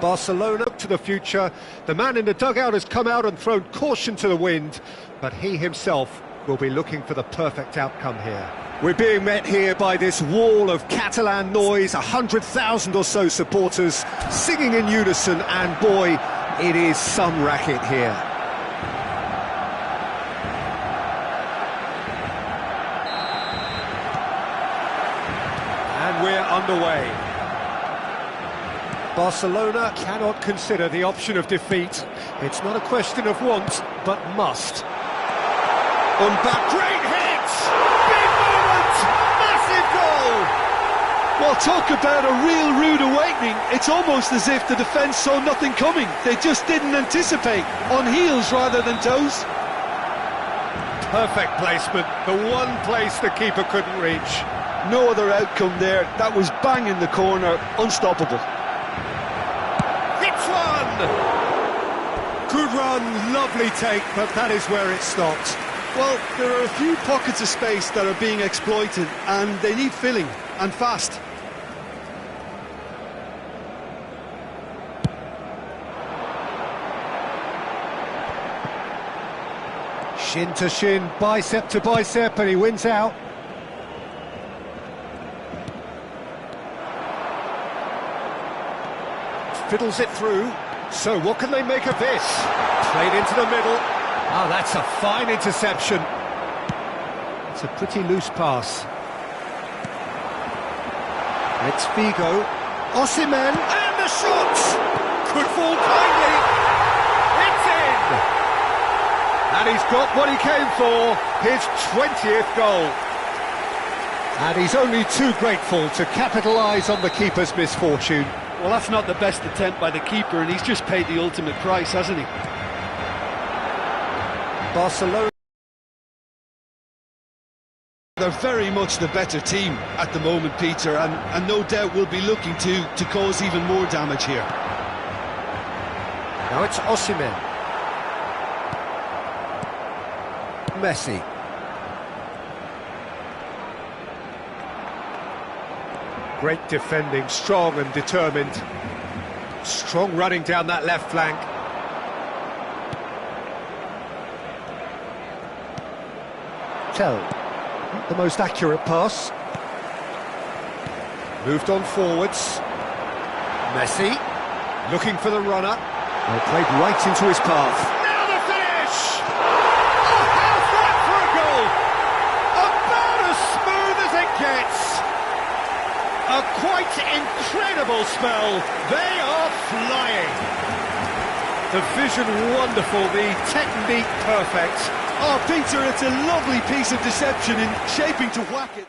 Barcelona to the future. The man in the dugout has come out and thrown caution to the wind, but he himself will be looking for the perfect outcome here. We're being met here by this wall of Catalan noise, 100,000 or so supporters singing in unison, and boy, it is some racket here. And we're underway. Barcelona cannot consider the option of defeat. It's not a question of want, but must. Great hit! Big moment! Massive goal! Well, talk about a real rude awakening. It's almost as if the defence saw nothing coming. They just didn't anticipate. On heels rather than toes. Perfect placement. The one place the keeper couldn't reach. No other outcome there. That was bang in the corner. Unstoppable. Hits one! Good run, lovely take, but that is where it stopped. Well, there are a few pockets of space that are being exploited, and they need filling, and fast. Shin to shin, bicep to bicep, and he wins out. Fiddles it through. So what can they make of this? Played into the middle. Oh, that's a fine interception. It's a pretty loose pass. It's Figo. Osimhen, and the shot! Could fall kindly. It's in! And he's got what he came for, his 20th goal. And he's only too grateful to capitalise on the keeper's misfortune. Well, that's not the best attempt by the keeper, and he's just paid the ultimate price, hasn't he? Barcelona. They're very much the better team at the moment, Peter, and no doubt will be looking to cause even more damage here. Now it's Osimhen. Messi. Great defending, strong and determined. Strong running down that left flank. Not the most accurate pass. Moved on forwards. Messi, looking for the runner. Well, played right into his path. Now the finish! Oh, how's that for a goal? About as smooth as it gets. A quite incredible spell. They are flying. The vision wonderful, the technique perfect. Oh, Peter, it's a lovely piece of deception in shaping to whack it.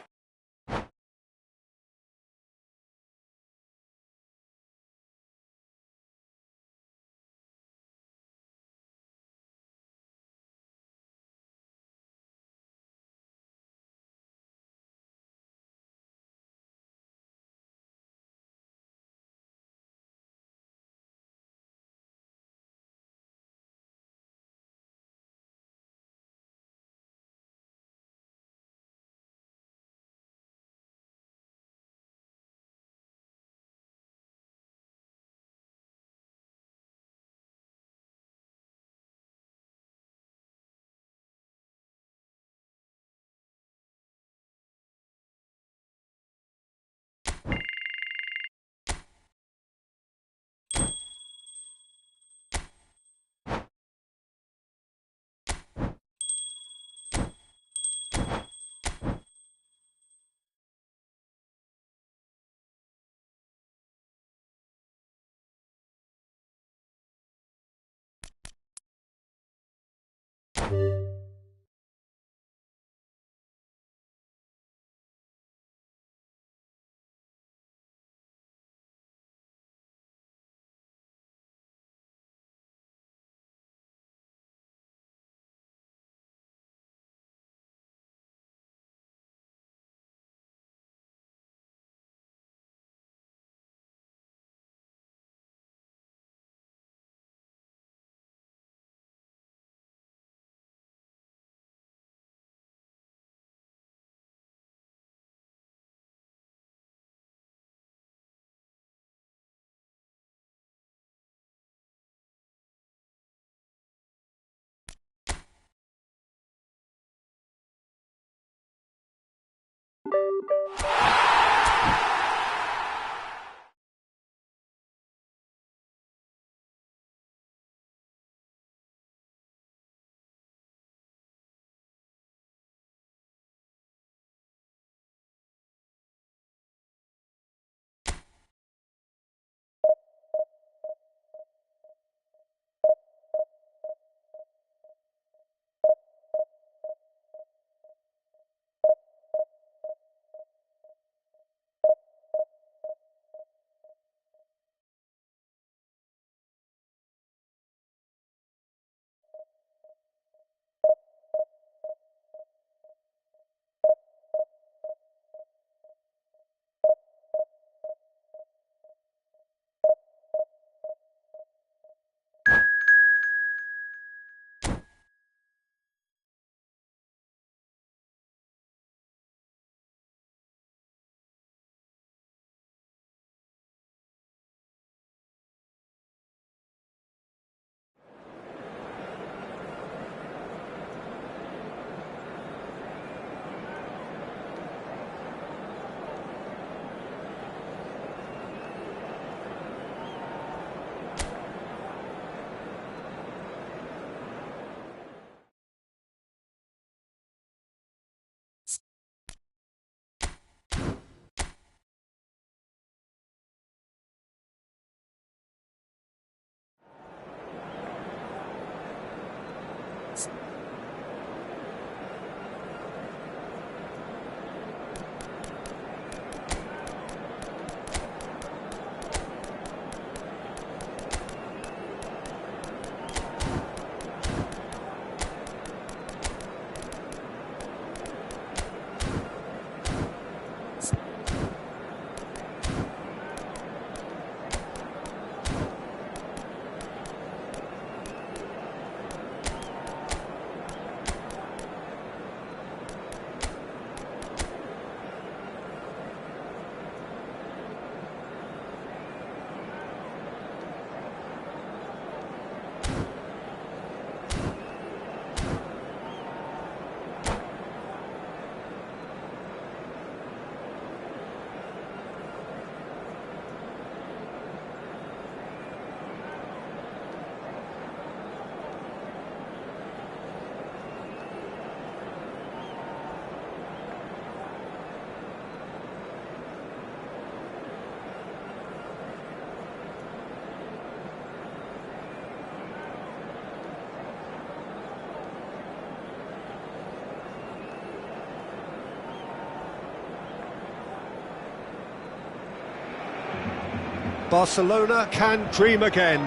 Barcelona can dream again.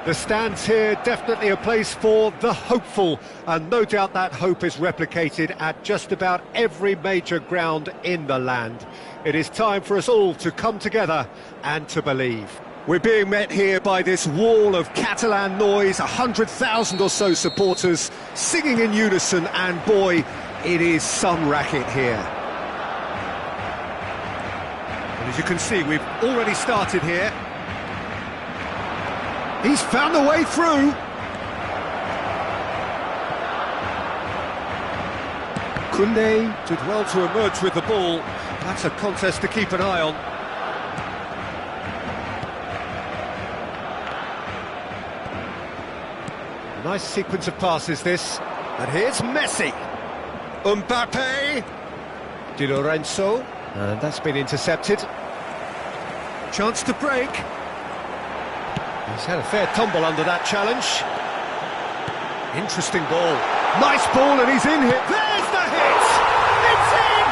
The stands here definitely a place for the hopeful, and no doubt that hope is replicated at just about every major ground in the land. It is time for us all to come together and to believe. We're being met here by this wall of Catalan noise, 100,000 or so supporters singing in unison, and boy, it is some racket here. And as you can see, we've already started here. He's found the way through. Koundé did well to emerge with the ball. That's a contest to keep an eye on. Nice sequence of passes this. And here's Messi. Mbappe. Di Lorenzo. And that's been intercepted. Chance to break. He's had a fair tumble under that challenge. Interesting ball. Nice ball, and he's in here. There's the hit! It's in!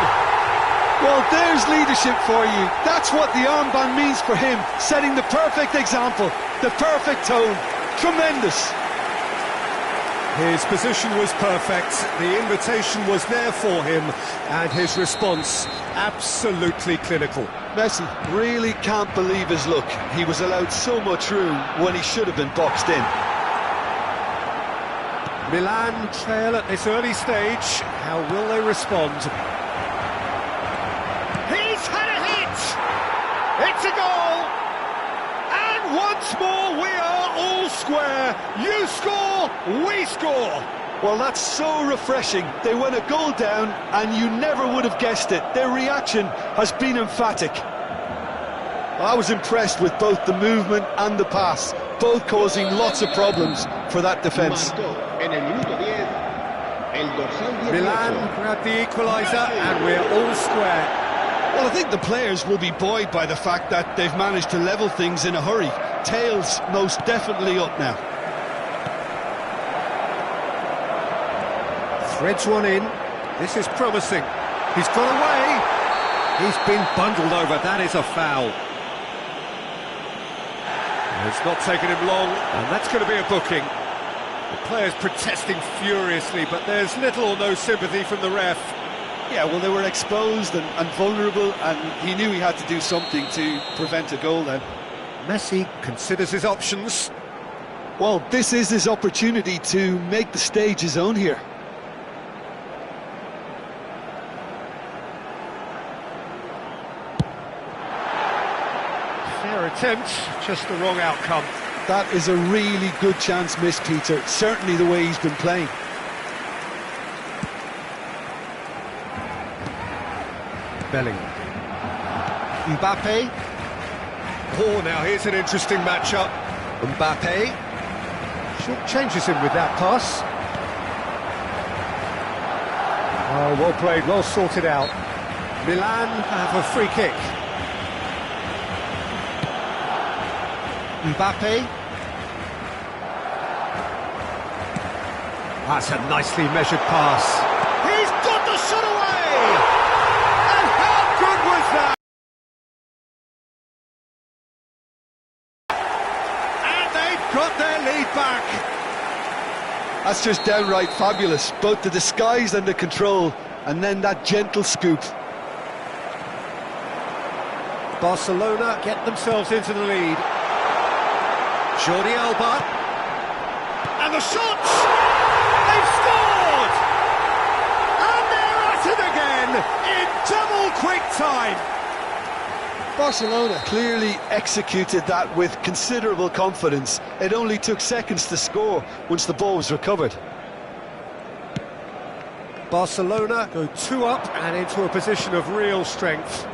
Well, there's leadership for you. That's what the armband means for him, setting the perfect example, the perfect tone. Tremendous. His position was perfect, the invitation was there for him, and his response absolutely clinical. Messi really can't believe his luck. He was allowed so much room when he should have been boxed in. Milan trail at this early stage. How will they respond? He's had a hit! It's a goal! And once more we are all square. You score, we score. Well, that's so refreshing. They went a goal down and you never would have guessed it. Their reaction has been emphatic. I was impressed with both the movement and the pass, both causing lots of problems for that defence. Milan grabbed the equaliser and we're all square. Well, I think the players will be buoyed by the fact that they've managed to level things in a hurry. Tails most definitely up now. Threads one in. This is promising. He's got away. He's been bundled over. That is a foul. It's not taken him long, and that's going to be a booking. The players protesting furiously, but there's little or no sympathy from the ref. Yeah, well, they were exposed and vulnerable, and he knew he had to do something to prevent a goal then. Messi considers his options. Well, this is his opportunity to make the stage his own here. Fair attempt, just the wrong outcome. That is a really good chance missed, Peter. Certainly the way he's been playing. Bellingham. Mbappe. Oh, now here's an interesting matchup. Mbappe. Short changes him with that pass. Oh, well played, well sorted out. Milan have a free kick. Mbappe. That's a nicely measured pass. He's got the shot away! And how good was that? And they've got their lead back. That's just downright fabulous. Both the disguise and the control, and then that gentle scoop. Barcelona get themselves into the lead. Jordi Alba. And the shots! They've scored! And they're at it again in double quick time. Barcelona clearly executed that with considerable confidence. It only took seconds to score once the ball was recovered. Barcelona go 2 up and into a position of real strength.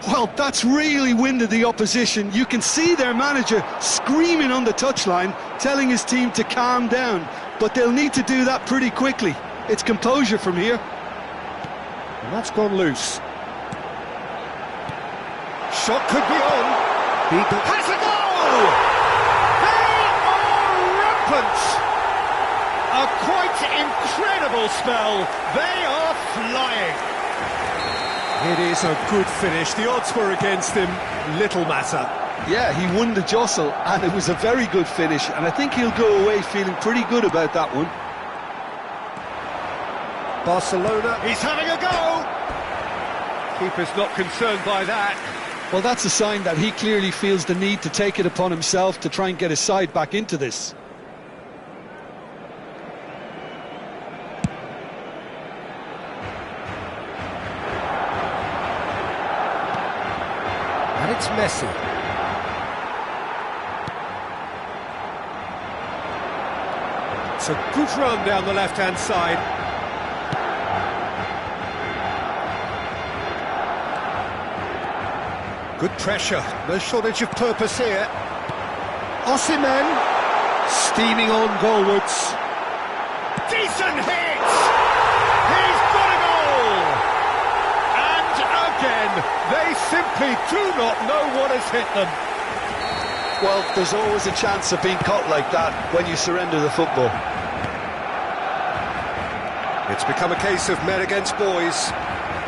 Well, that's really winded the opposition. You can see their manager screaming on the touchline, telling his team to calm down. But they'll need to do that pretty quickly. It's composure from here. And that's gone loose. Shot could be on. He has a goal! They are rampant! A quite incredible spell. They are flying. It is a good finish. The odds were against him. Little matter. Yeah, he won the jostle, and it was a very good finish, and I think he'll go away feeling pretty good about that one. Barcelona, he's having a go! Keeper's not concerned by that. Well, that's a sign that he clearly feels the need to take it upon himself to try and get his side back into this. And it's Messi. It's a good run down the left-hand side. Good pressure, no shortage of purpose here. Osimhen, steaming on goalwards. Decent hit! He's got a goal! And again, they simply do not know what has hit them. Well, there's always a chance of being caught like that when you surrender the football. It's become a case of men against boys.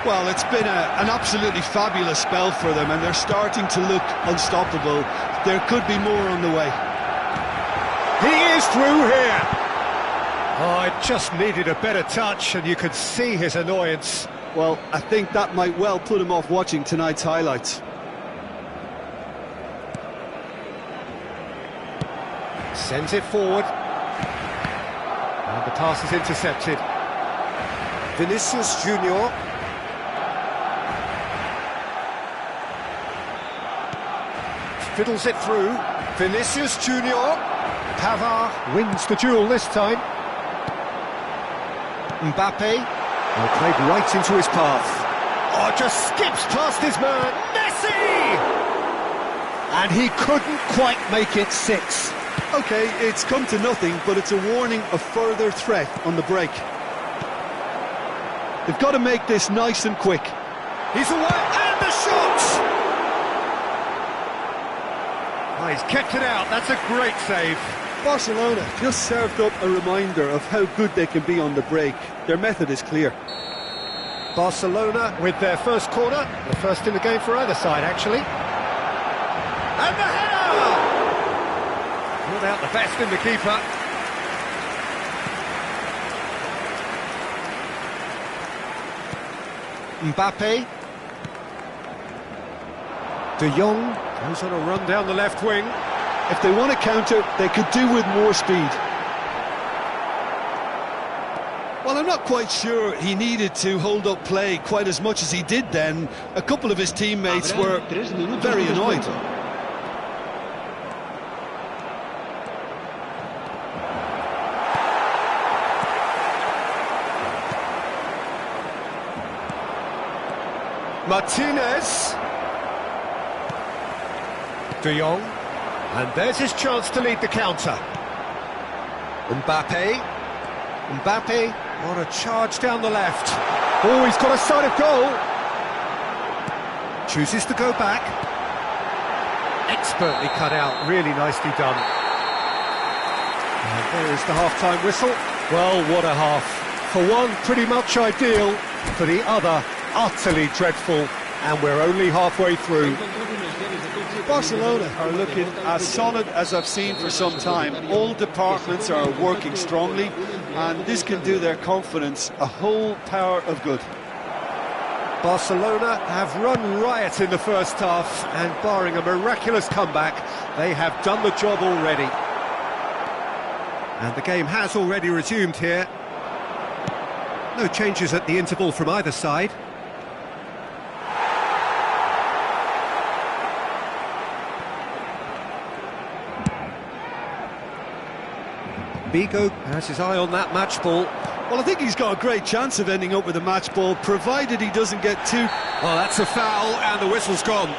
Well, it's been an absolutely fabulous spell for them, and they're starting to look unstoppable. There could be more on the way. He is through here. Oh, it just needed a better touch, and you could see his annoyance. Well, I think that might well put him off watching tonight's highlights. Sends it forward. And the pass is intercepted. Vinicius Junior. Fiddles it through. Vinicius Junior. Pavard wins the duel this time. Mbappe. Well, played right into his path. Oh, just skips past his man. Messi! And he couldn't quite make it 6. OK, it's come to nothing, but it's a warning of further threat on the break. They've got to make this nice and quick. He's away, and the shot! Oh, he's kept it out, that's a great save. Barcelona just served up a reminder of how good they can be on the break. Their method is clear. Barcelona with their first corner, the first in the game for either side, actually. And the header! Not out the best in the keeper. Mbappe. De Jong goes on a run down the left wing. If they want to counter, they could do with more speed. Well, I'm not quite sure he needed to hold up play quite as much as he did then. A couple of his teammates were very annoyed. Martinez. De Jong. And there's his chance to lead the counter. Mbappe. Mbappe on a charge down the left. Oh, he's got a sight of goal. Chooses to go back. Expertly cut out, really nicely done. And there is the half-time whistle. Well, what a half. For one, pretty much ideal. For the other, utterly dreadful. And we're only halfway through. Barcelona are looking as solid as I've seen for some time. All departments are working strongly, and this can do their confidence a whole power of good. Barcelona have run riot in the first half, and barring a miraculous comeback, they have done the job already. And the game has already resumed here. No changes at the interval from either side. Bigo has his eye on that match ball. Well, I think he's got a great chance of ending up with a match ball, provided he doesn't get too... Oh, that's a foul, and the whistle's gone.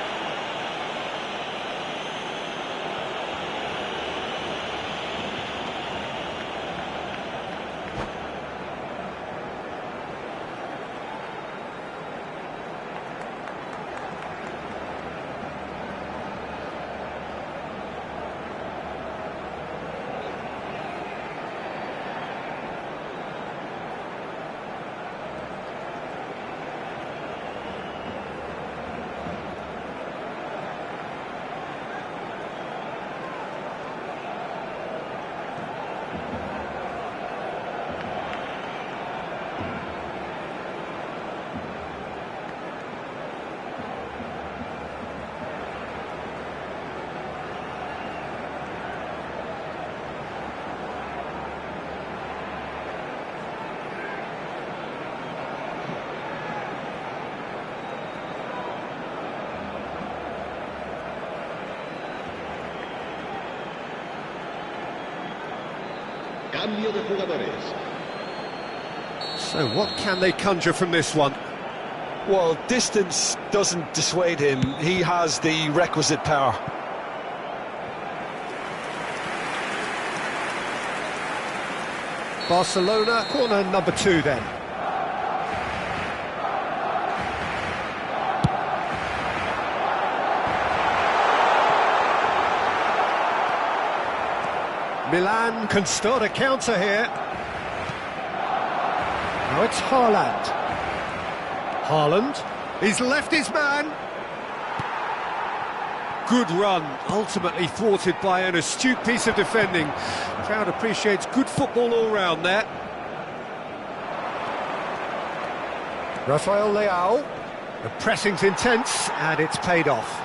Cambio de jugadores. So what can they conjure from this one? Well, distance doesn't dissuade him. He has the requisite power. Barcelona, corner number 2 then. Milan can start a counter here. Now it's Haaland. Haaland, he's left his man. Good run, ultimately thwarted by an astute piece of defending. Crowd appreciates good football all round there. Rafael Leao. The pressing's intense, and it's paid off.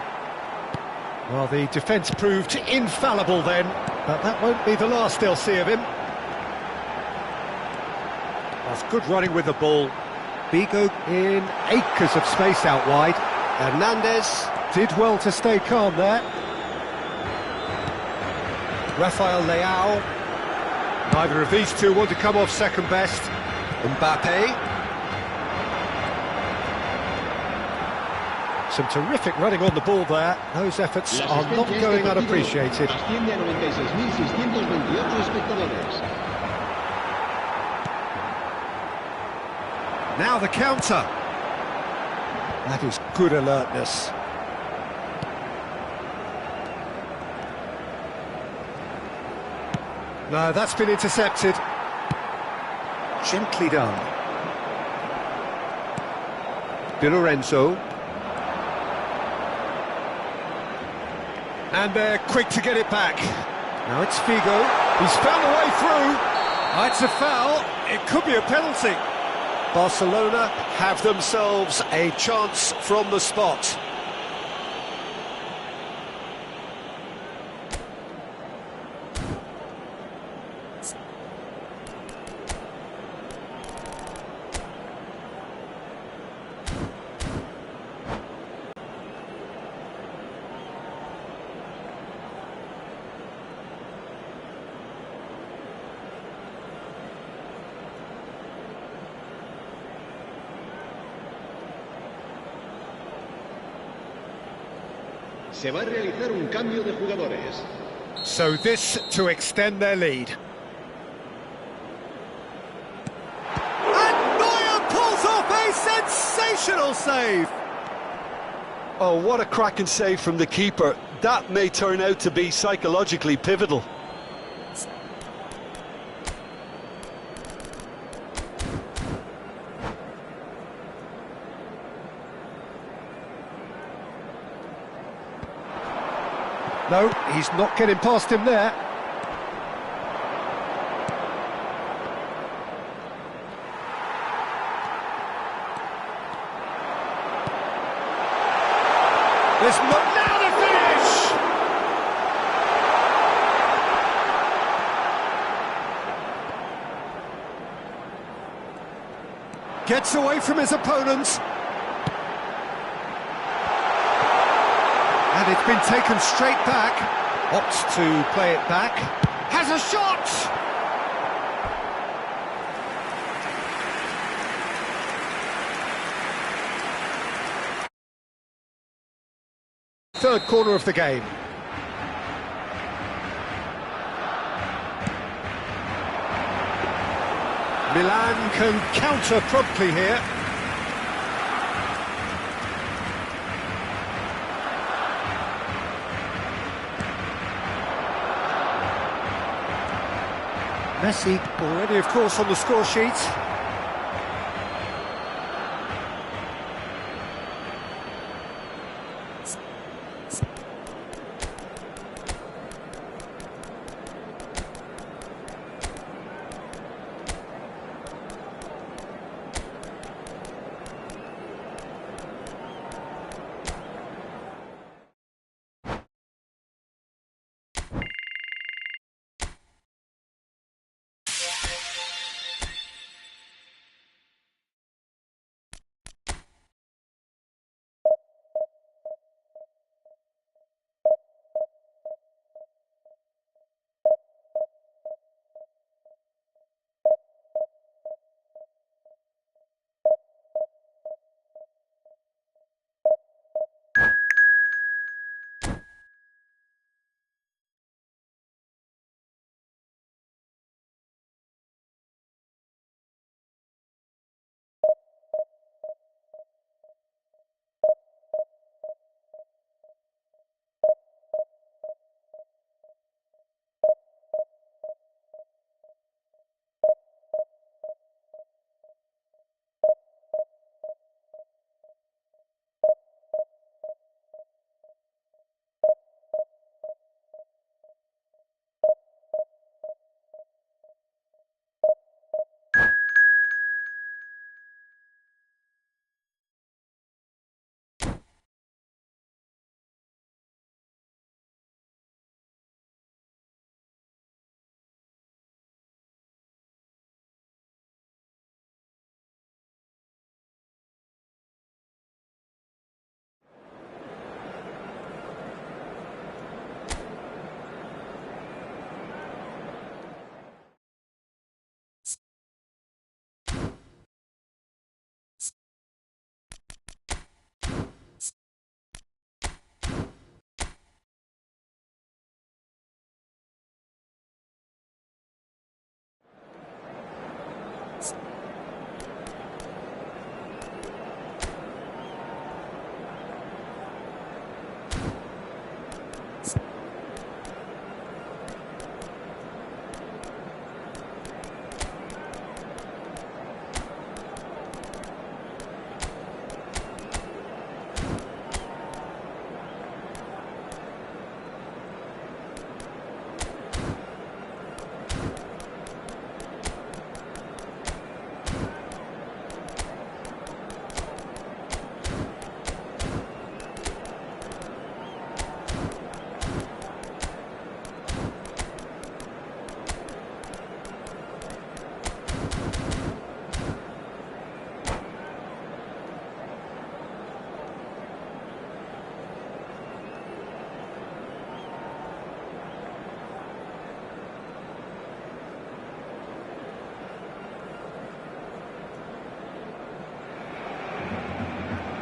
Well, the defence proved infallible then, but that won't be the last they'll see of him. That's good running with the ball. Bigo in acres of space out wide. Hernandez did well to stay calm there. Rafael Leao. Neither of these two want to come off second best. Mbappe. Some terrific running on the ball there. Those efforts are not going unappreciated. Asciende a 96.628 espectadores. Now the counter. That is good alertness. No, that's been intercepted. Gently done. Di Lorenzo. And they're quick to get it back. Now it's Figo. He's found a way through. Oh, it's a foul. It could be a penalty. Barcelona have themselves a chance from the spot. Se va a realizar un cambio de jugadores. So this to extend their lead. And Neuer pulls off a sensational save! Oh, what a cracking save from the keeper. That may turn out to be psychologically pivotal. No, he's not getting past him there. There's now the finish! Gets away from his opponents. And it's been taken straight back. Opts to play it back. Has a shot! Third corner of the game. Milan can counter promptly here. Messi already, of course, on the score sheet.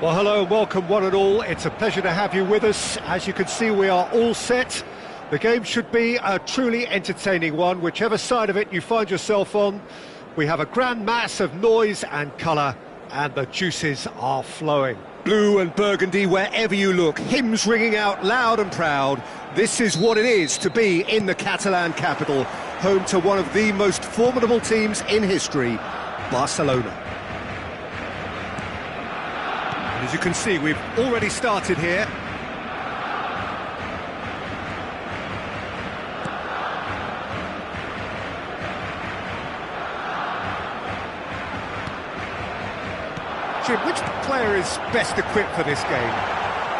Well, hello and welcome one and all. It's a pleasure to have you with us. As you can see, we are all set. The game should be a truly entertaining one, whichever side of it you find yourself on. We have a grand mass of noise and colour, and the juices are flowing. Blue and burgundy wherever you look, hymns ringing out loud and proud. This is what it is to be in the Catalan capital, home to one of the most formidable teams in history, Barcelona. As you can see, we've already started here. Jim, which player is best equipped for this game?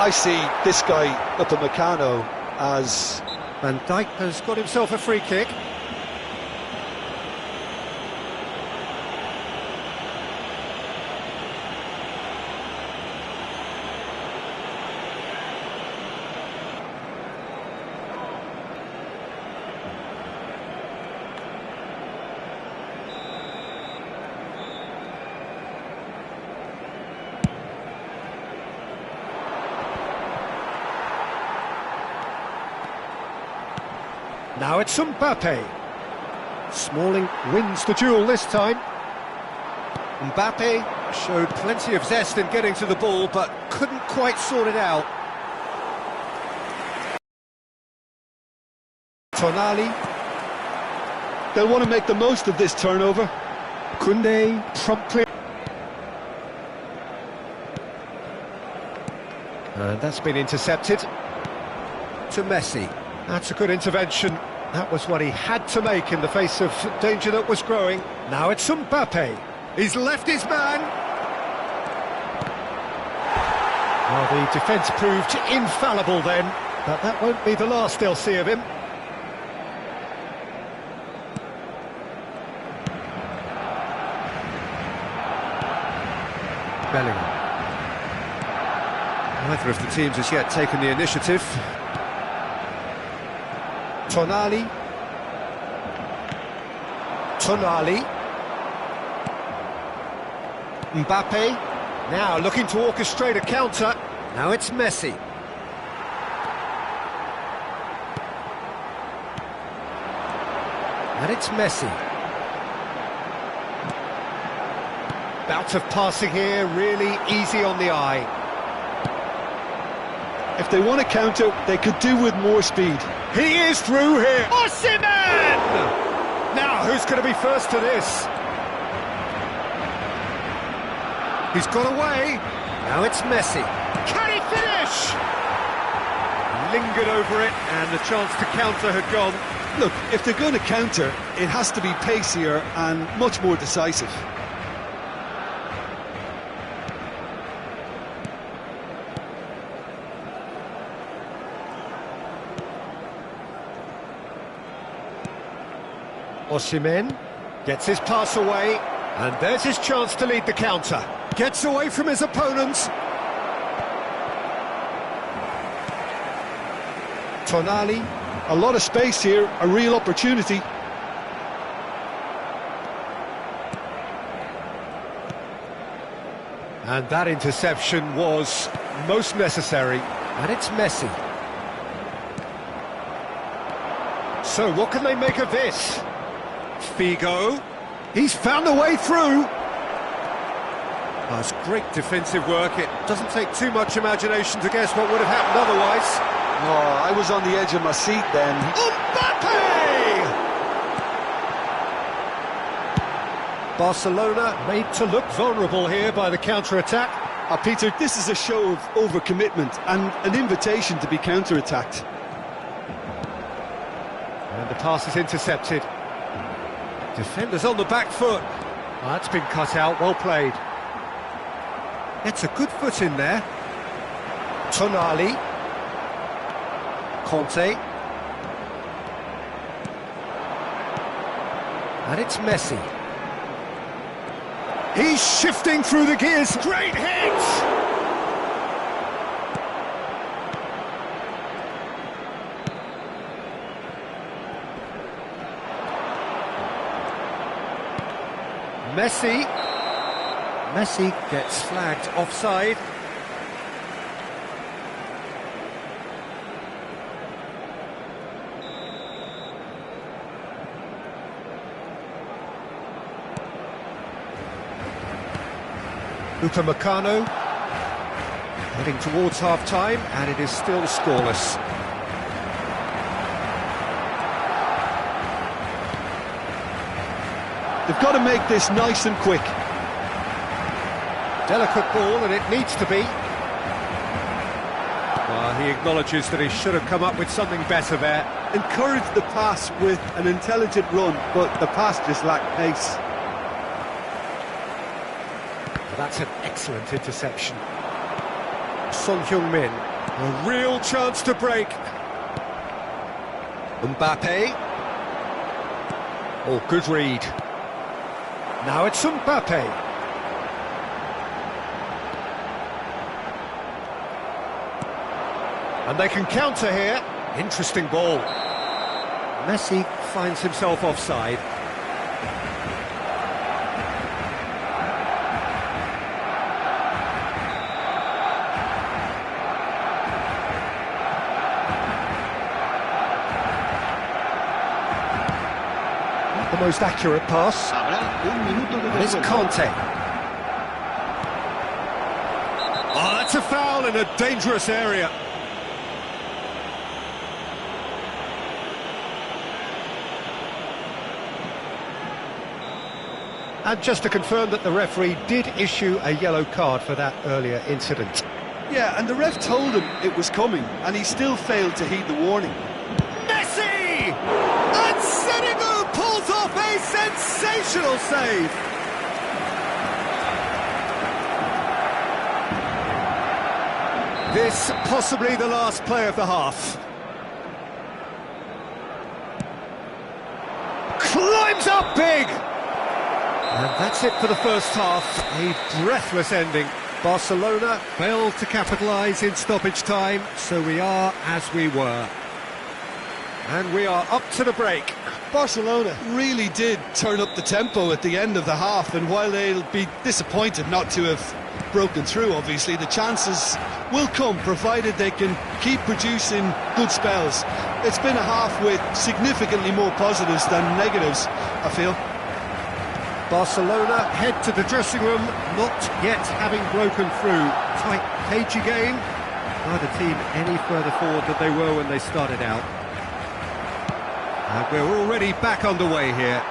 I see this guy up at Meccano as... Van Dijk has got himself a free kick. Now it's Mbappe. Smalling wins the duel this time. Mbappe showed plenty of zest in getting to the ball, but couldn't quite sort it out. Tonali. They'll want to make the most of this turnover. Koundé promptly. And that's been intercepted. To Messi. That's a good intervention. That was what he had to make in the face of danger that was growing. Now it's Mbappe. He's left his man. Well, the defence proved infallible then, but that won't be the last they'll see of him. Bellingham. Neither of the teams has yet taken the initiative. Tonali. Mbappe. Now looking to orchestrate a counter. Now it's Messi. And it's Messi. Bout of passing here, really easy on the eye. If they want to counter, they could do with more speed. He is through here. Osimhen! Now, who's going to be first to this? He's got away. Now it's Messi. Can he finish? Lingered over it, and the chance to counter had gone. Look, if they're going to counter, it has to be pacier and much more decisive. Osimhen gets his pass away, and there's his chance to lead the counter. Gets away from his opponents. Tonali. A lot of space here, a real opportunity. And that interception was most necessary. And it's Messi. So what can they make of this? Figo. He's found a way through. Oh, it's great defensive work. It doesn't take too much imagination to guess what would have happened otherwise. Oh, I was on the edge of my seat then. Mbappe! Barcelona made to look vulnerable here by the counter-attack. Peter, this is a show of overcommitment and an invitation to be counter-attacked. And the pass is intercepted. Defenders on the back foot. Oh, that's been cut out, well played. Gets a good foot in there. Tonali. Conte. And it's Messi. He's shifting through the gears. Great hit! Messi gets flagged offside. Upamecano heading towards half-time, and it is still scoreless. They've got to make this nice and quick. Delicate ball, and it needs to be. He acknowledges that he should have come up with something better there. Encouraged the pass with an intelligent run, but the pass just lacked pace. That's an excellent interception. Son Heung-min, a real chance to break. Mbappe. Oh, good read. Now it's Mbappe. And they can counter here. Interesting ball. Messi finds himself offside. Not the most accurate pass. And it's Conte. Oh, that's a foul in a dangerous area. And just to confirm that the referee did issue a yellow card for that earlier incident. Yeah, and the ref told him it was coming, and he still failed to heed the warning. Messi! And Senegal pulls off a sensational save! This possibly the last play of the half. Climbs up big! And that's it for the first half, a breathless ending. Barcelona failed to capitalise in stoppage time, so we are as we were. And we are up to the break. Barcelona really did turn up the tempo at the end of the half, and while they'll be disappointed not to have broken through, obviously, the chances will come, provided they can keep producing good spells. It's been a half with significantly more positives than negatives, I feel. Barcelona head to the dressing room, not yet having broken through. Tight, cagey game. Neither team any further forward than they were when they started out. And we're already back underway here.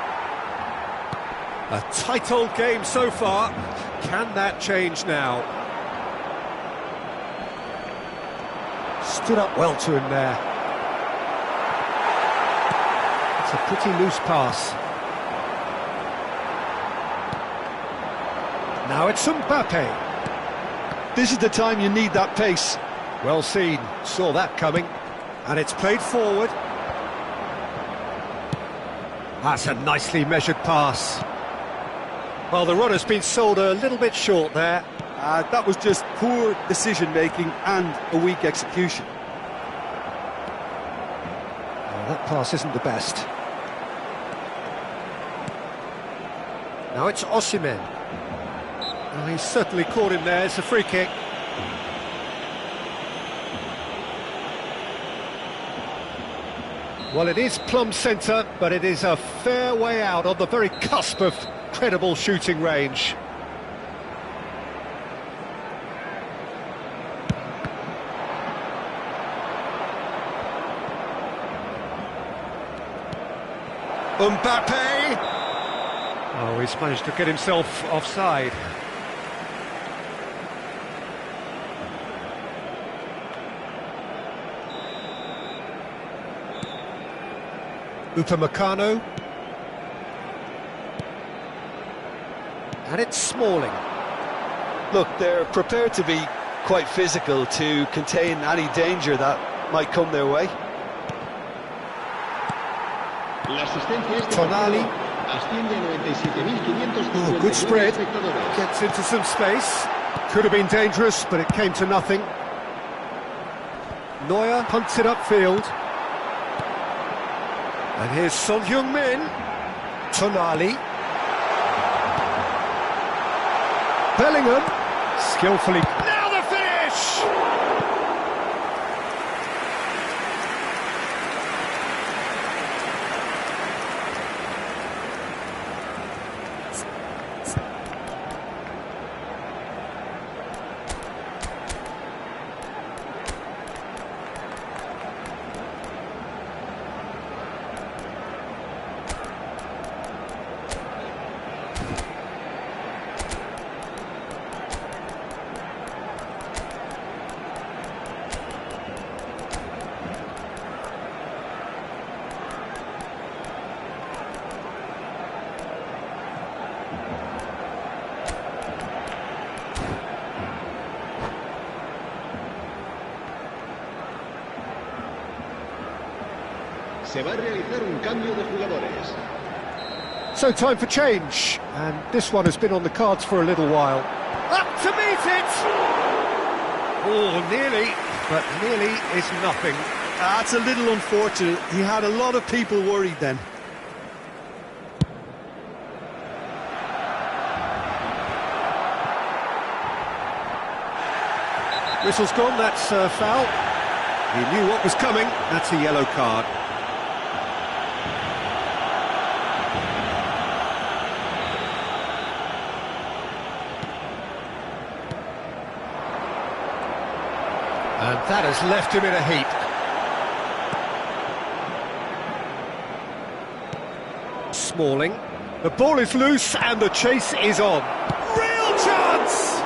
A tight old game so far. Can that change now? Stood up well to him there. It's a pretty loose pass. Now it's Mbappe. This is the time you need that pace. Well seen, saw that coming. And it's played forward. That's a nicely measured pass. Well, the runner's been sold a little bit short there. That was just poor decision-making and a weak execution. Oh, that pass isn't the best. Now it's Osimhen. Oh, he's certainly caught him there. It's a free kick. Well, it is plumb centre, but it is a fair way out on the very cusp of credible shooting range. Mbappe! Oh, he's managed to get himself offside. Upamecano. And it's Smalling. Look, they're prepared to be quite physical to contain any danger that might come their way. Tonali. Oh, good spread. Gets into some space. Could have been dangerous, but it came to nothing. Neuer punts it upfield. And here's Son Heung-min. Tonali. Bellingham. Skillfully. Now the finish! Se va a realizar un cambio de jugadores. So time for change, and this one has been on the cards for a little while. Up to meet it! Oh, nearly, but nearly is nothing. That's a little unfortunate. He had a lot of people worried then. Whistle's gone, that's a foul. He knew what was coming, that's a yellow card. And that has left him in a heap. Smalling. The ball is loose and the chase is on. Real chance!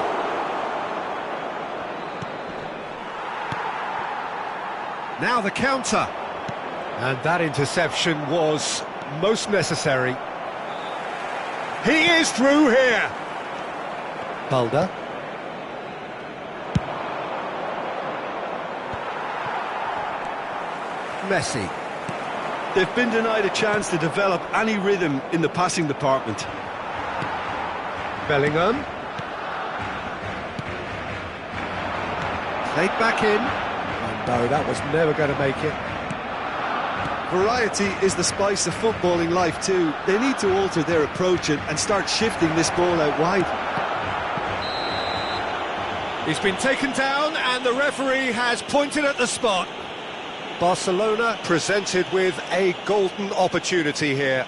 Now the counter. And that interception was most necessary. He is through here. Balda. Messi. They've been denied a chance to develop any rhythm in the passing department. Bellingham. Played back in. Oh no, that was never going to make it. Variety is the spice of footballing life too. They need to alter their approach and start shifting this ball out wide. He's been taken down and the referee has pointed at the spot. Barcelona presented with a golden opportunity here.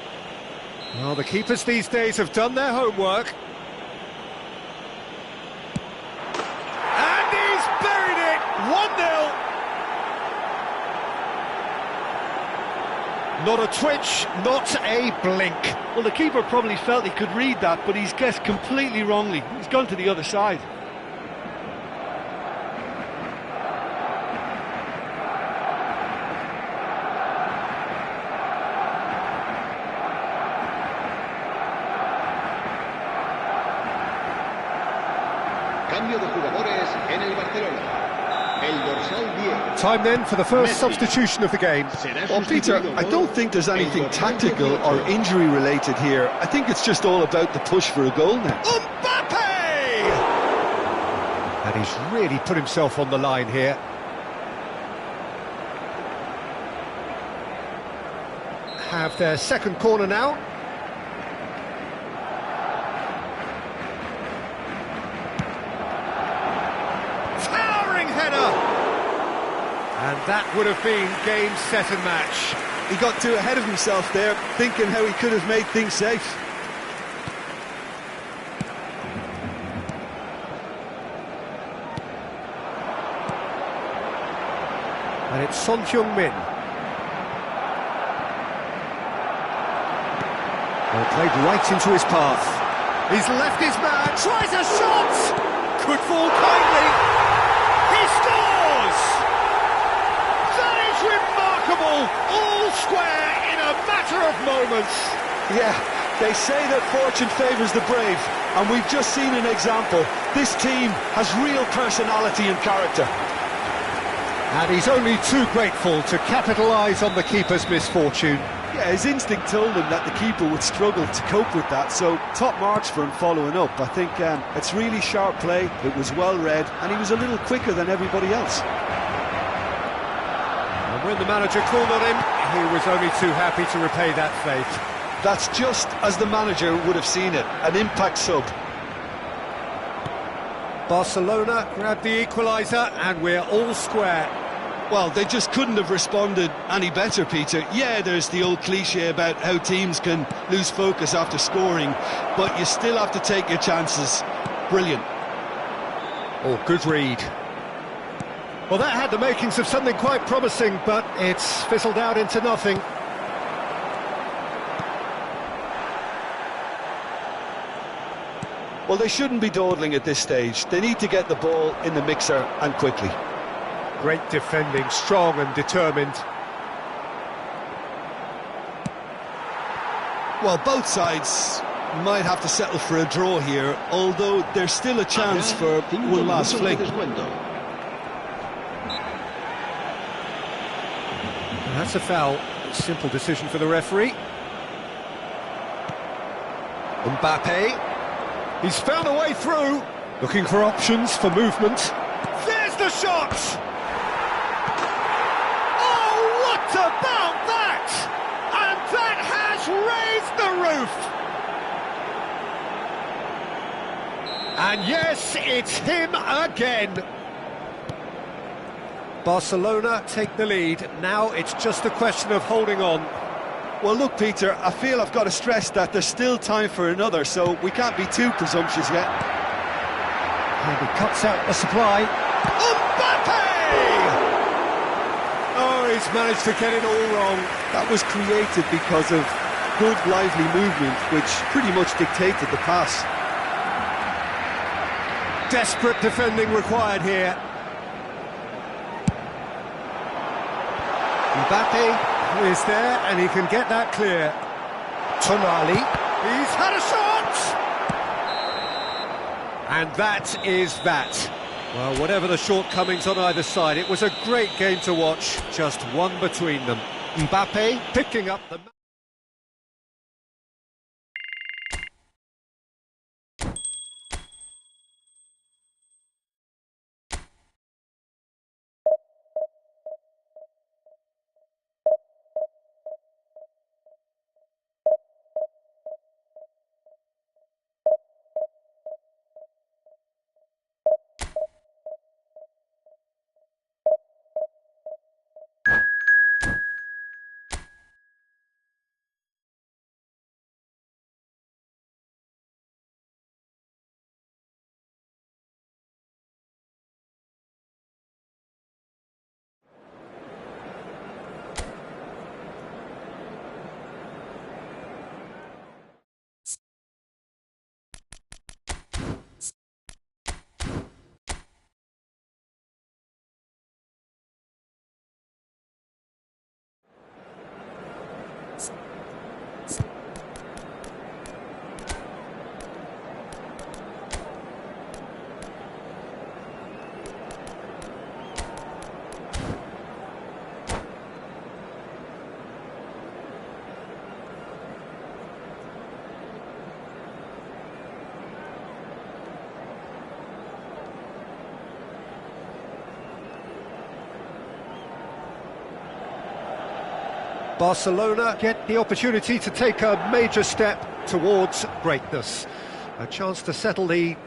Well, the keepers these days have done their homework. And he's buried it! 1-0. Not a twitch, not a blink. Well, the keeper probably felt he could read that, but he's guessed completely wrongly. He's gone to the other side. Cambio de jugadores en el Barcelona. El dorsal 10. Time then for the first Messi. Substitution of the game. Será Well, Peter, sustituido I por don't think there's anything el dorsal tactical 18. or injury-related here. I think it's just all about the push for a goal now. Mbappe! And he's really put himself on the line here. Have their second corner now. Towering header! And that would have been game, set and match. He got too ahead of himself there, thinking how he could have made things safe. And it's Son Heung-min. Well, played right into his path. He's left his man, tries a shot! Could fall kindly. He scores! That is remarkable! All square in a matter of moments. Yeah, they say that fortune favours the brave, and we've just seen an example. This team has real personality and character. And he's only too grateful to capitalise on the keeper's misfortune. Yeah, his instinct told him that the keeper would struggle to cope with that, so top marks for him following up. I think it's really sharp play, it was well read, and he was a little quicker than everybody else. And when the manager called on him, he was only too happy to repay that faith. That's just as the manager would have seen it, an impact sub. Barcelona grabbed the equaliser and we're all square. Well, they just couldn't have responded any better, Peter. Yeah, there's the old cliche about how teams can lose focus after scoring, but you still have to take your chances. Brilliant. Oh, good read. Well, that had the makings of something quite promising, but it's fizzled out into nothing. Well, they shouldn't be dawdling at this stage. They need to get the ball in the mixer and quickly. Great defending, strong and determined. Well, both sides might have to settle for a draw here, although there's still a chance for one last fling. That's a foul. Simple decision for the referee. Mbappe. He's found a way through. Looking for options for movement. There's the shot! Oh, what about that? And that has raised the roof! And yes, it's him again. Barcelona take the lead. Now it's just a question of holding on. Well, look, Peter, I feel I've got to stress that there's still time for another, so we can't be too presumptuous yet. And he cuts out the supply. Mbappe! Oh, he's managed to get it all wrong. That was created because of good, lively movement, which pretty much dictated the pass. Desperate defending required here. Mbappe is there, and he can get that clear. Tonali, he's had a shot! And that is that. Well, whatever the shortcomings on either side, it was a great game to watch, just one between them. Mbappe picking up the... Barcelona get the opportunity to take a major step towards greatness. A chance to settle the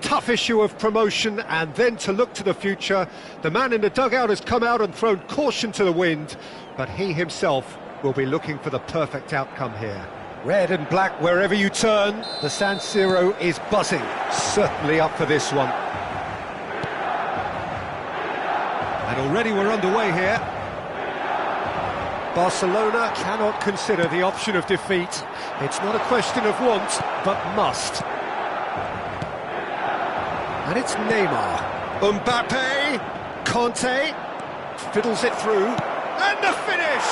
tough issue of promotion and then to look to the future. The man in the dugout has come out and thrown caution to the wind, but he himself will be looking for the perfect outcome here. Red and black wherever you turn, the San Siro is buzzing. Certainly up for this one. And already we're underway here. Barcelona cannot consider the option of defeat. It's not a question of want, but must. And it's Neymar. Mbappe, Conte, fiddles it through, and the finish!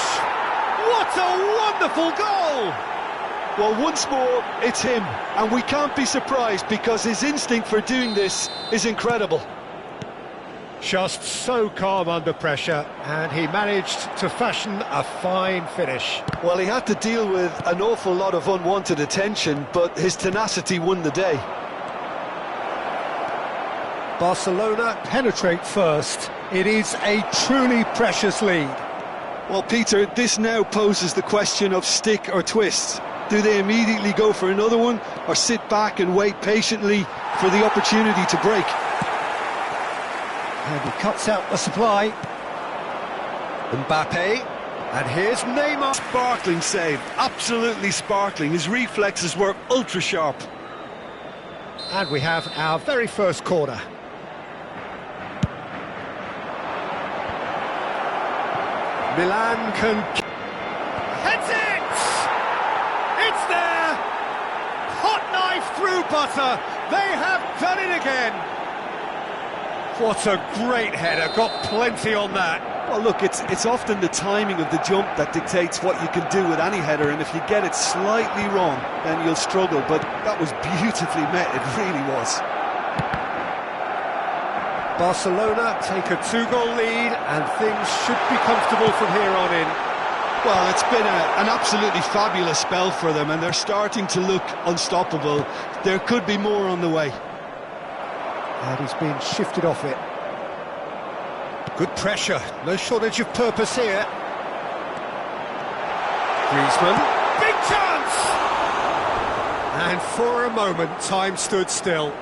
What a wonderful goal! Well, once more, it's him, and we can't be surprised because his instinct for doing this is incredible. Just so calm under pressure, and he managed to fashion a fine finish. Well, he had to deal with an awful lot of unwanted attention, but his tenacity won the day. Barcelona penetrate first. It is a truly precious lead. Well, Peter, this now poses the question of stick or twist. Do they immediately go for another one, or sit back and wait patiently for the opportunity to break? And he cuts out the supply. Mbappe, and here's Neymar. Sparkling save, absolutely sparkling. His reflexes were ultra sharp. And we have our very first corner. Milan can... Heads it! It's there! Hot knife through butter. They have done it again. What a great header, got plenty on that. Well, look, it's often the timing of the jump that dictates what you can do with any header, and if you get it slightly wrong, then you'll struggle, but that was beautifully met, it really was. Barcelona take a 2-goal lead, and things should be comfortable from here on in. Well, it's been an absolutely fabulous spell for them, and they're starting to look unstoppable. There could be more on the way. And he's been shifted off it. Good pressure, no shortage of purpose here. Griezmann, big chance! And for a moment, time stood still.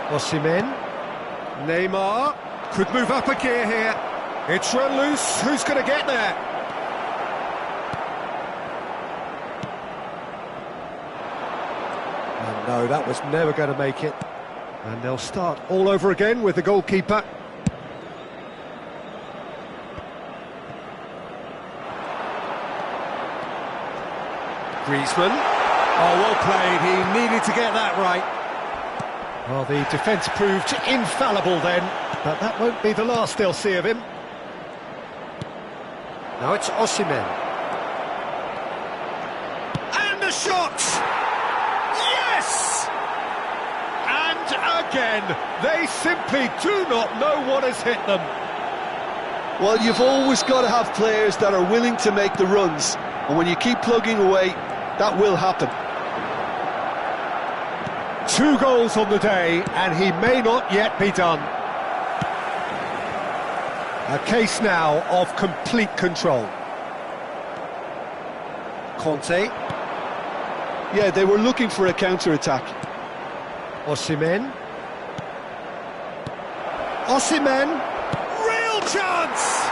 Osimhen, Neymar, could move up a gear here. It's run loose, who's going to get there? And no, that was never going to make it. And they'll start all over again with the goalkeeper. Griezmann, oh, well played, he needed to get that right. Well, the defence proved infallible then, but that won't be the last they'll see of him. Now it's Osimhen. And the shot! Yes! And again, they simply do not know what has hit them. Well, you've always got to have players that are willing to make the runs, and when you keep plugging away, that will happen. 2 goals on the day, and he may not yet be done. A case now of complete control. Conte. Yeah, they were looking for a counter-attack. Osimhen. Osimhen. Real chance!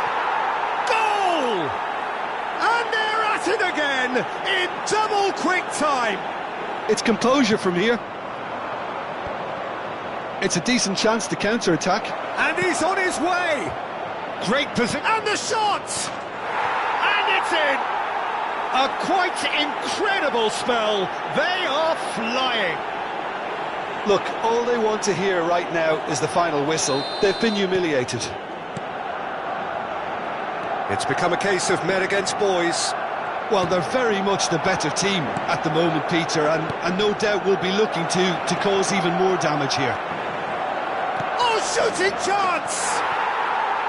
Goal! And they're at it again in double quick time. It's composure from here. It's a decent chance to counter-attack. And he's on his way! Great position, and the shot! And it's in! A quite incredible spell. They are flying. Look, all they want to hear right now is the final whistle. They've been humiliated. It's become a case of men against boys. Well, they're very much the better team at the moment, Peter, and no doubt will be looking to cause even more damage here. Oh, shooting chance!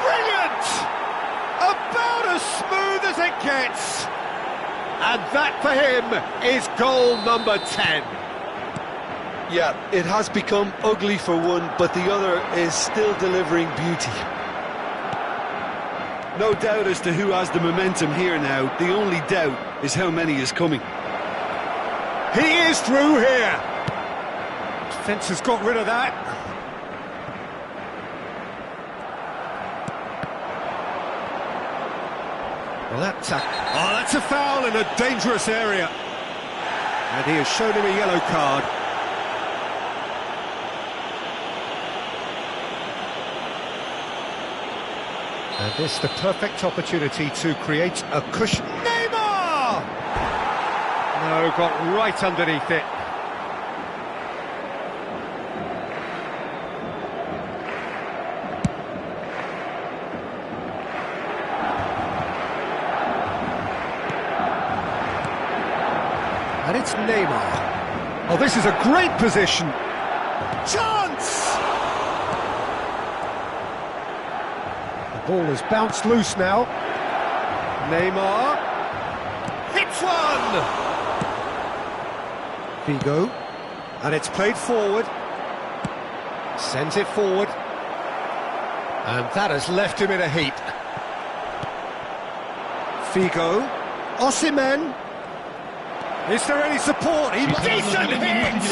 Brilliant! About as smooth as it gets. And that for him is goal number 10. Yeah, it has become ugly for one, but the other is still delivering beauty. No doubt as to who has the momentum here now. The only doubt is how many is coming. He is through here. Defence has got rid of that. Well, that's a foul in a dangerous area. And he has shown him a yellow card. And this the perfect opportunity to create a cushion. Neymar! No, got right underneath it. And it's Neymar. Oh, this is a great position. Chance! The ball has bounced loose now. Neymar. Hits one! Figo. And it's played forward. Sends it forward. And that has left him in a heap. Figo. Osimhen. Is there any support? Decent hit!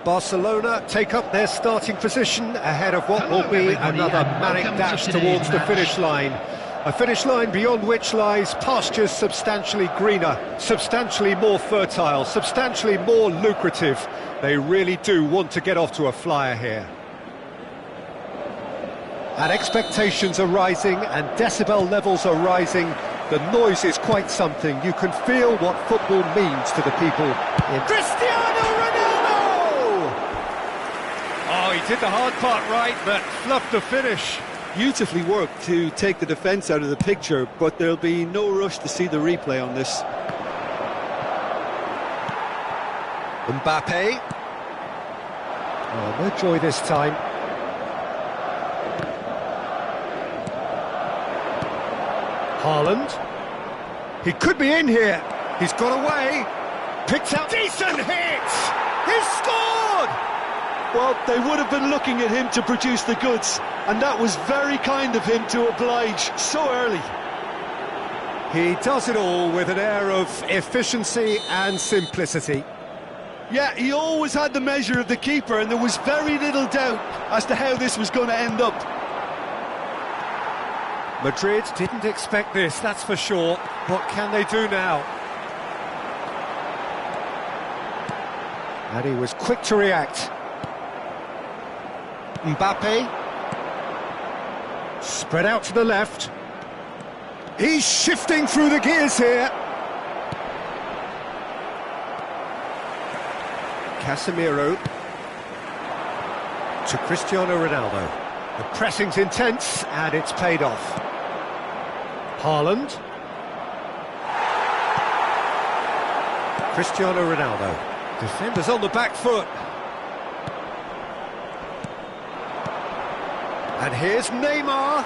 Barcelona take up their starting position ahead of what will be another manic dash towards the finish line. A finish line beyond which lies pastures substantially greener, substantially more fertile, substantially more lucrative. They really do want to get off to a flyer here. And expectations are rising and decibel levels are rising. The noise is quite something. You can feel what football means to the people in Cristiano Ronaldo! Oh, he did the hard part right, but fluffed the finish. Beautifully worked to take the defence out of the picture, but there'll be no rush to see the replay on this. Mbappe. Oh, no joy this time. Haaland. He could be in here. He's got away. Picked out. Decent hit! He's scored! Well, they would have been looking at him to produce the goods, and that was very kind of him to oblige so early. He does it all with an air of efficiency and simplicity. Yeah, he always had the measure of the keeper, and there was very little doubt as to how this was going to end up. Madrid didn't expect this, that's for sure. What can they do now? And he was quick to react. Mbappe. Spread out to the left. He's shifting through the gears here. Casemiro. To Cristiano Ronaldo. The pressing's intense, and it's paid off. Haaland. Cristiano Ronaldo. Defenders on the back foot. And here's Neymar.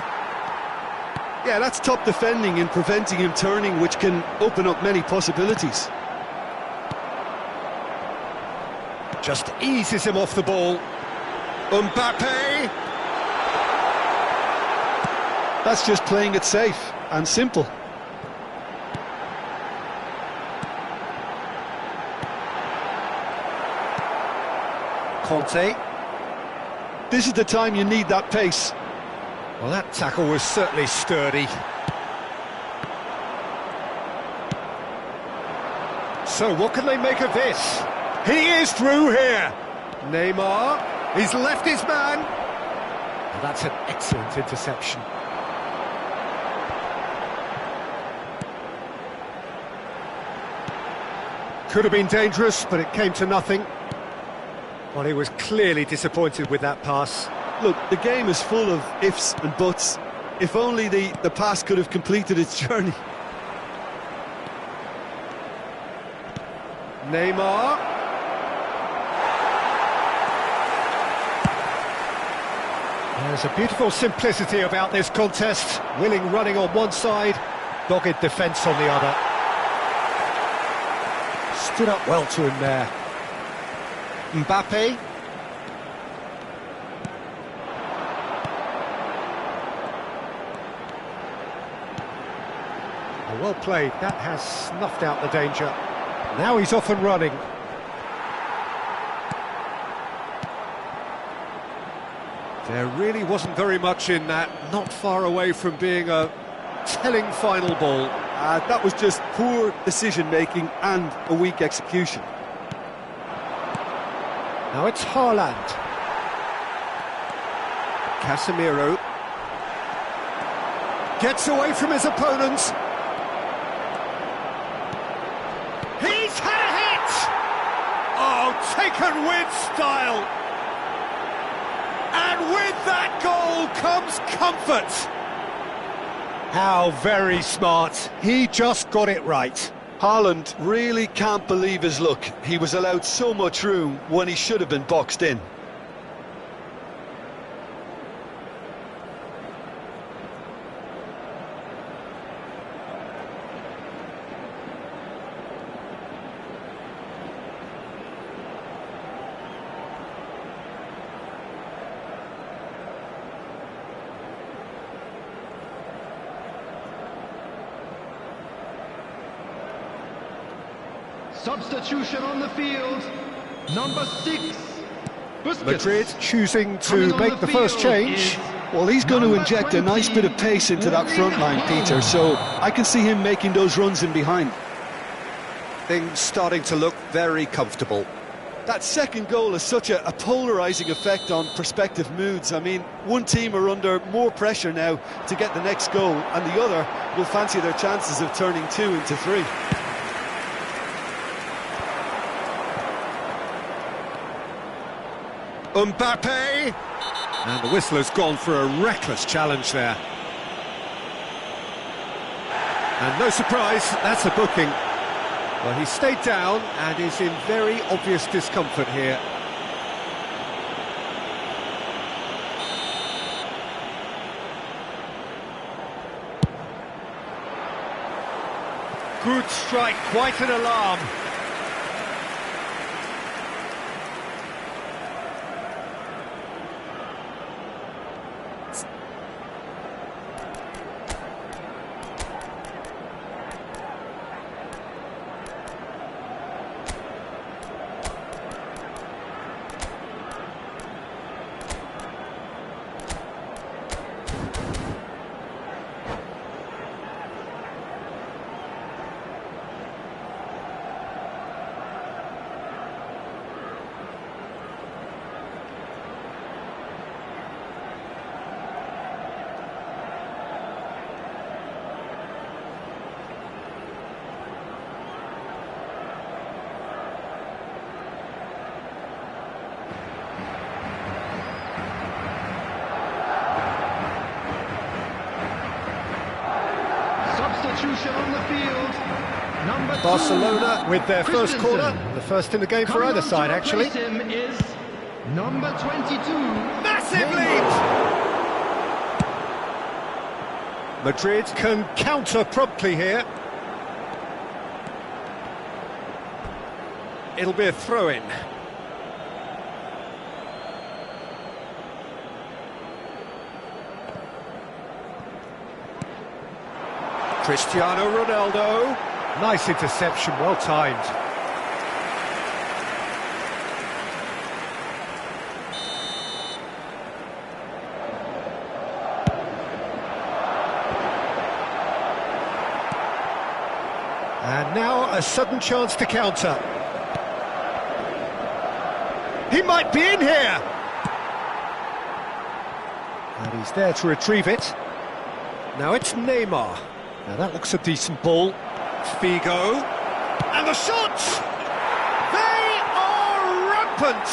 Yeah, that's top defending and preventing him turning, which can open up many possibilities. Just eases him off the ball. Mbappe. That's just playing it safe and simple. Conte. This is the time you need that pace. Well, that tackle was certainly sturdy. So, what can they make of this? He is through here. Neymar, he's left his man. Well, that's an excellent interception. Could have been dangerous, but it came to nothing. Well, he was clearly disappointed with that pass. Look, the game is full of ifs and buts. If only the pass could have completed its journey. Neymar. There's a beautiful simplicity about this contest. Willing running on one side, dogged defence on the other. Stood up well to him there. Mbappe. Well played, that has snuffed out the danger. Now he's off and running. There really wasn't very much in that, not far away from being a telling final ball. That was just poor decision-making and a weak execution. Now it's Haaland. Casemiro. Gets away from his opponents. He's had a hit! Oh, taken with style. And with that goal comes comfort. How very smart. He just got it right. Haaland really can't believe his luck. He was allowed so much room when he should have been boxed in. Substitution on the field. Number 6, Madrid choosing to make the first change. Well, he's going to inject a nice bit of pace into that front line, Peter, so I can see him making those runs in behind. Things starting to look very comfortable. That second goal has such a polarising effect on prospective moods. I mean, one team are under more pressure now to get the next goal, and the other will fancy their chances of turning 2 into 3. Mbappe! And the whistle has gone for a reckless challenge there. And no surprise, that's a booking. Well, he stayed down and is in very obvious discomfort here. Good strike, quite an alarm. Substitution on the field. Number Barcelona with their first corner, the first in the game for either side, actually. Him is number 22. Massive lead! Madrid can counter promptly here. It'll be a throw-in. Cristiano Ronaldo. Nice interception, well timed. And now a sudden chance to counter. He might be in here! And he's there to retrieve it. Now it's Neymar. Now that looks a decent ball. Figo. And the shot! They are rampant!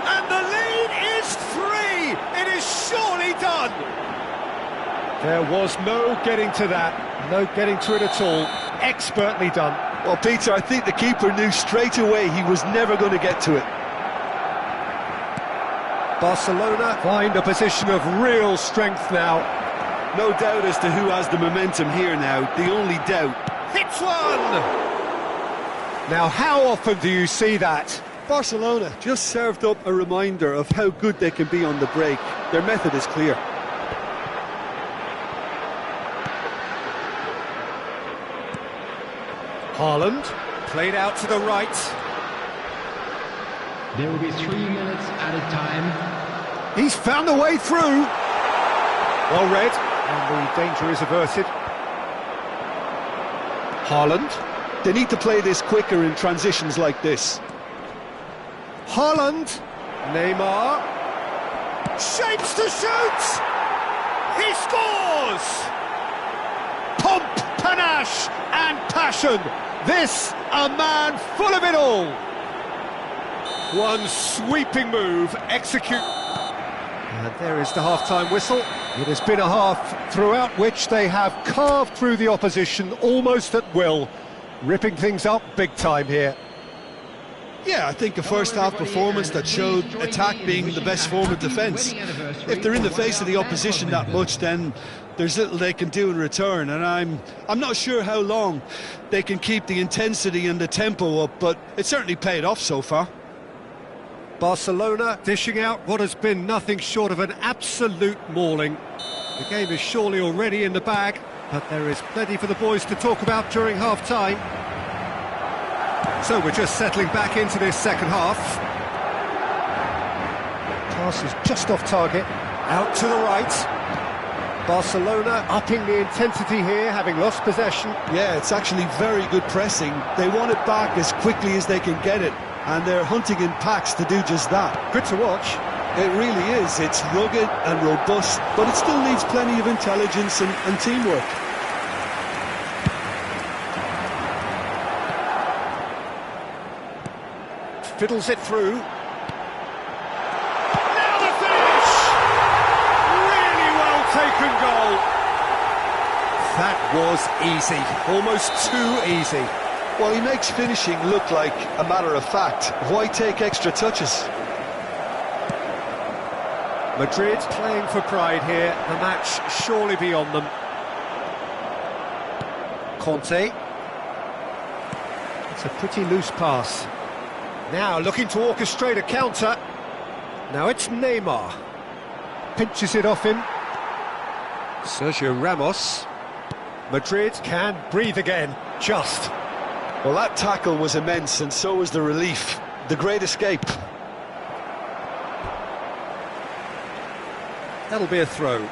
And the lead is 3! It is surely done! There was no getting to that. No getting to it at all. Expertly done. Well, Peter, I think the keeper knew straight away he was never going to get to it. Barcelona find a position of real strength now. No doubt as to who has the momentum here now. The only doubt. Hits one! Now, how often do you see that? Barcelona just served up a reminder of how good they can be on the break. Their method is clear. Haaland, played out to the right. There will be 3 minutes added time. He's found the way through. Well read, and the danger is averted. Haaland. They need to play this quicker in transitions like this. Haaland. Neymar. Shapes to shoot! He scores! Pomp, panache and passion. This, a man full of it all. One sweeping move, execute. And there is the half-time whistle. It has been a half throughout which they have carved through the opposition almost at will, ripping things up big time here. Yeah, I think a first-half performance that showed attack being the best form of defence. If they're in the face of the opposition that much, then there's little they can do in return, and I'm not sure how long they can keep the intensity and the tempo up, but it certainly paid off so far. Barcelona dishing out what has been nothing short of an absolute mauling. The game is surely already in the bag, but there is plenty for the boys to talk about during half-time. So we're just settling back into this second half. Pass is just off target. Out to the right. Barcelona upping the intensity here, having lost possession. Yeah, it's actually very good pressing. They want it back as quickly as they can get it, and they're hunting in packs to do just that. Good to watch. It really is. It's rugged and robust, but it still needs plenty of intelligence and teamwork. Fiddles it through. Taken goal. That was easy, almost too easy. Well, he makes finishing look like a matter of fact. Why take extra touches? Madrid playing for pride here, the match surely beyond them. Conte. It's a pretty loose pass. Now looking to orchestrate a counter. Now it's Neymar. Pinches it off him. Sergio Ramos. Madrid can breathe again, just. Well, that tackle was immense, and so was the relief. The great escape. That'll be a throw.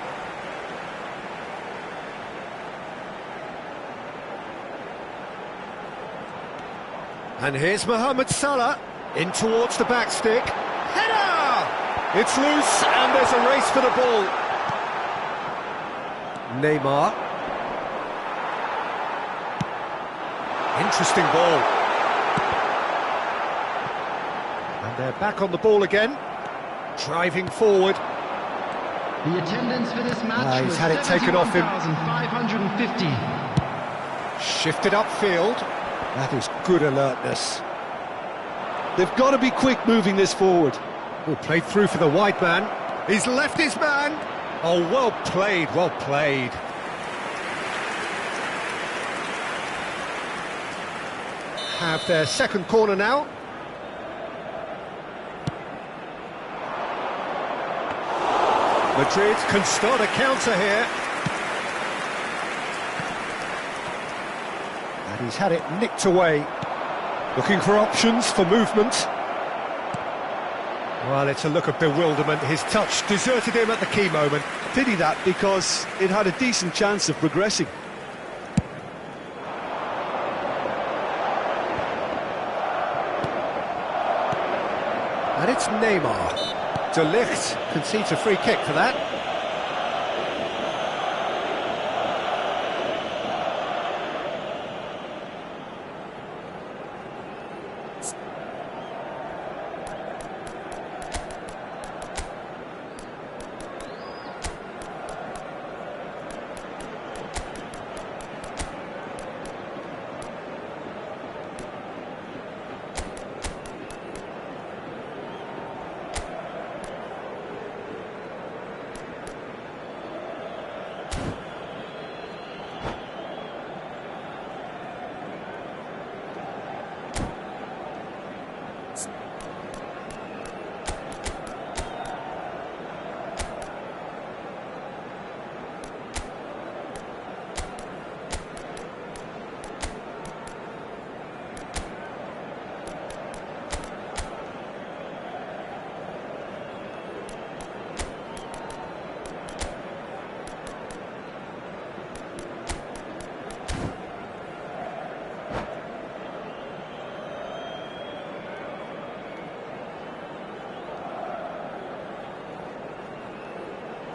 And here's Mohamed Salah, in towards the back stick. Header! It's loose, and there's a race for the ball. Neymar. Interesting ball. And they're back on the ball again, driving forward. The attendance for this match He's was had it taken off him. 71,550. Shifted upfield. That is good alertness. They've got to be quick moving this forward. Oh, played through for the wide man. He's left his man. Oh, well played, well played. Have their second corner now. Madrid can start a counter here. And he's had it nicked away. Looking for options for movement. Well, it's a look of bewilderment. His touch deserted him at the key moment. Pity that, because it had a decent chance of progressing. And it's Neymar. De Ligt concedes a free kick for that.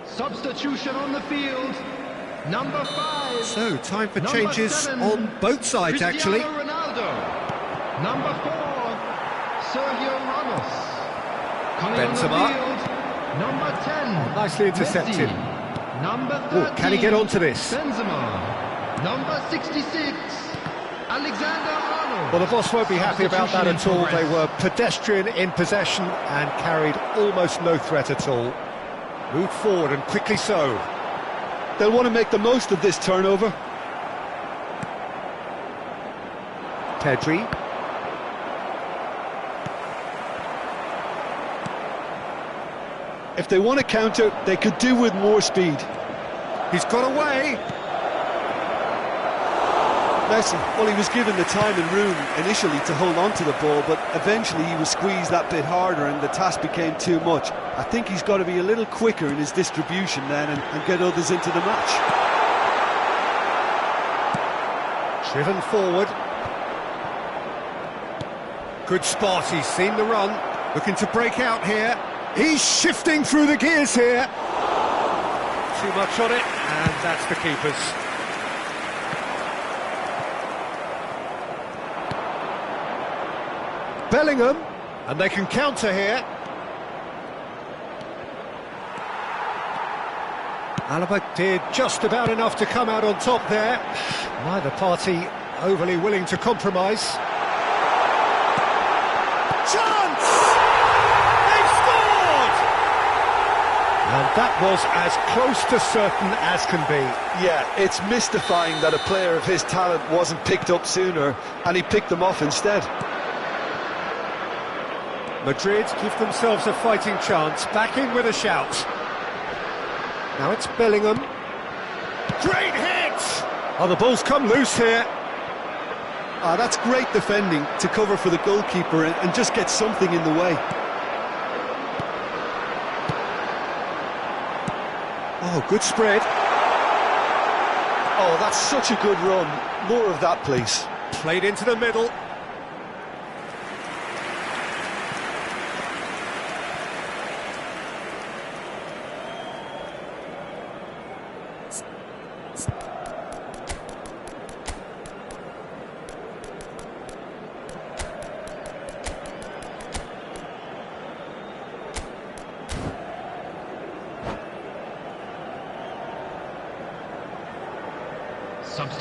Substitution on the field. Number 5. So, time for Number changes 7, on both sides, actually. Cristiano Ronaldo. Number 4, Sergio Ramos. Coming Benzema. on the field. Number 10. Nicely intercepted. Messi. Number 13. Can he get onto this? Benzema. Number 66. Alexander-Arnold. Well, the boss won't be happy about that at all. Substitution in They were pedestrian in possession and carried almost no threat at all. Moved forward, and quickly so. They'll want to make the most of this turnover. Pedri. If they want to counter, they could do with more speed. He's got away. Listen, well, he was given the time and room initially to hold on to the ball, but eventually he was squeezed that bit harder and the task became too much. I think he's got to be a little quicker in his distribution then and get others into the match. Driven forward. Good spot, he's seen the run. Looking to break out here. He's shifting through the gears here. Too much on it, and that's the keeper's. Bellingham, and they can counter here. Alaba did just about enough to come out on top there. Neither party overly willing to compromise. Chance! They've scored! And that was as close to certain as can be. Yeah, it's mystifying that a player of his talent wasn't picked up sooner, and he picked them off instead. Madrid give themselves a fighting chance, back in with a shout. Now it's Bellingham. Great hit! Oh, the ball's come loose here. Ah, that's great defending to cover for the goalkeeper and just get something in the way. Oh, good spread. Oh, that's such a good run. More of that, please. Played into the middle.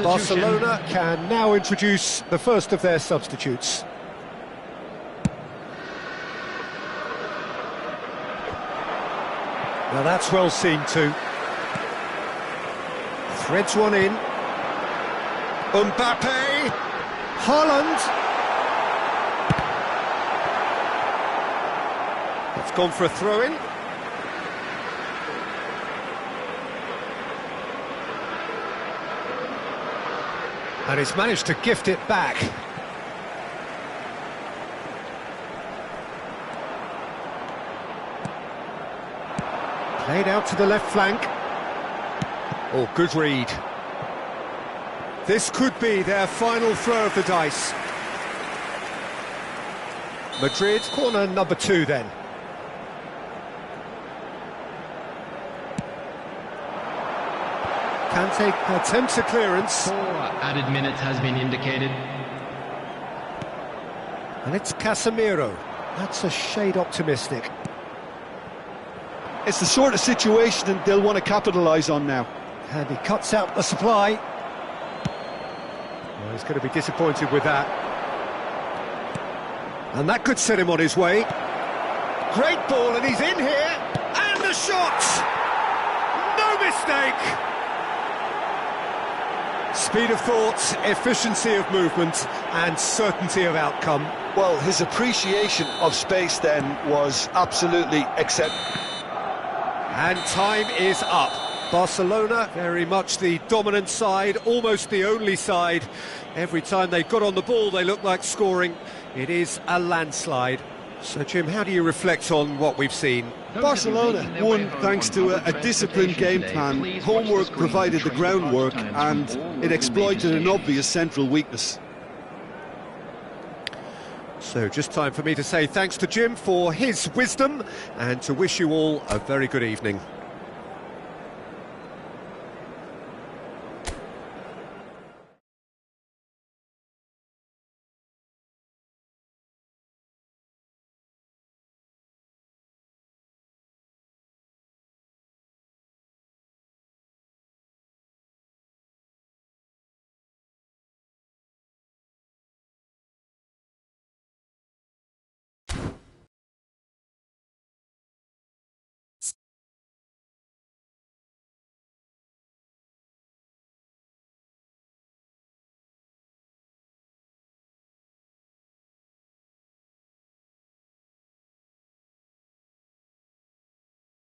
Barcelona can now introduce the first of their substitutes. Now that's well seen too. Threads one in. Mbappe! Haaland! It's gone for a throw-in. And he's managed to gift it back. Played out to the left flank. Oh, good read. This could be their final throw of the dice. Madrid, corner number 2 then. Kante attempts a clearance. 4 added minutes has been indicated. And it's Casemiro. That's a shade optimistic. It's the sort of situation that they'll want to capitalise on now. And he cuts out the supply. Well, he's going to be disappointed with that. And that could set him on his way. Great ball, and he's in here. And the shot! No mistake! Speed of thought, efficiency of movement, and certainty of outcome. Well, his appreciation of space then was absolutely exceptional. And time is up. Barcelona, very much the dominant side, almost the only side. Every time they got on the ball, they looked like scoring. It is a landslide. So, Jim, how do you reflect on what we've seen? Barcelona won thanks to a disciplined game plan. Homework provided the groundwork, and it exploited an obvious central weakness. So, just time for me to say thanks to Jim for his wisdom, and to wish you all a very good evening.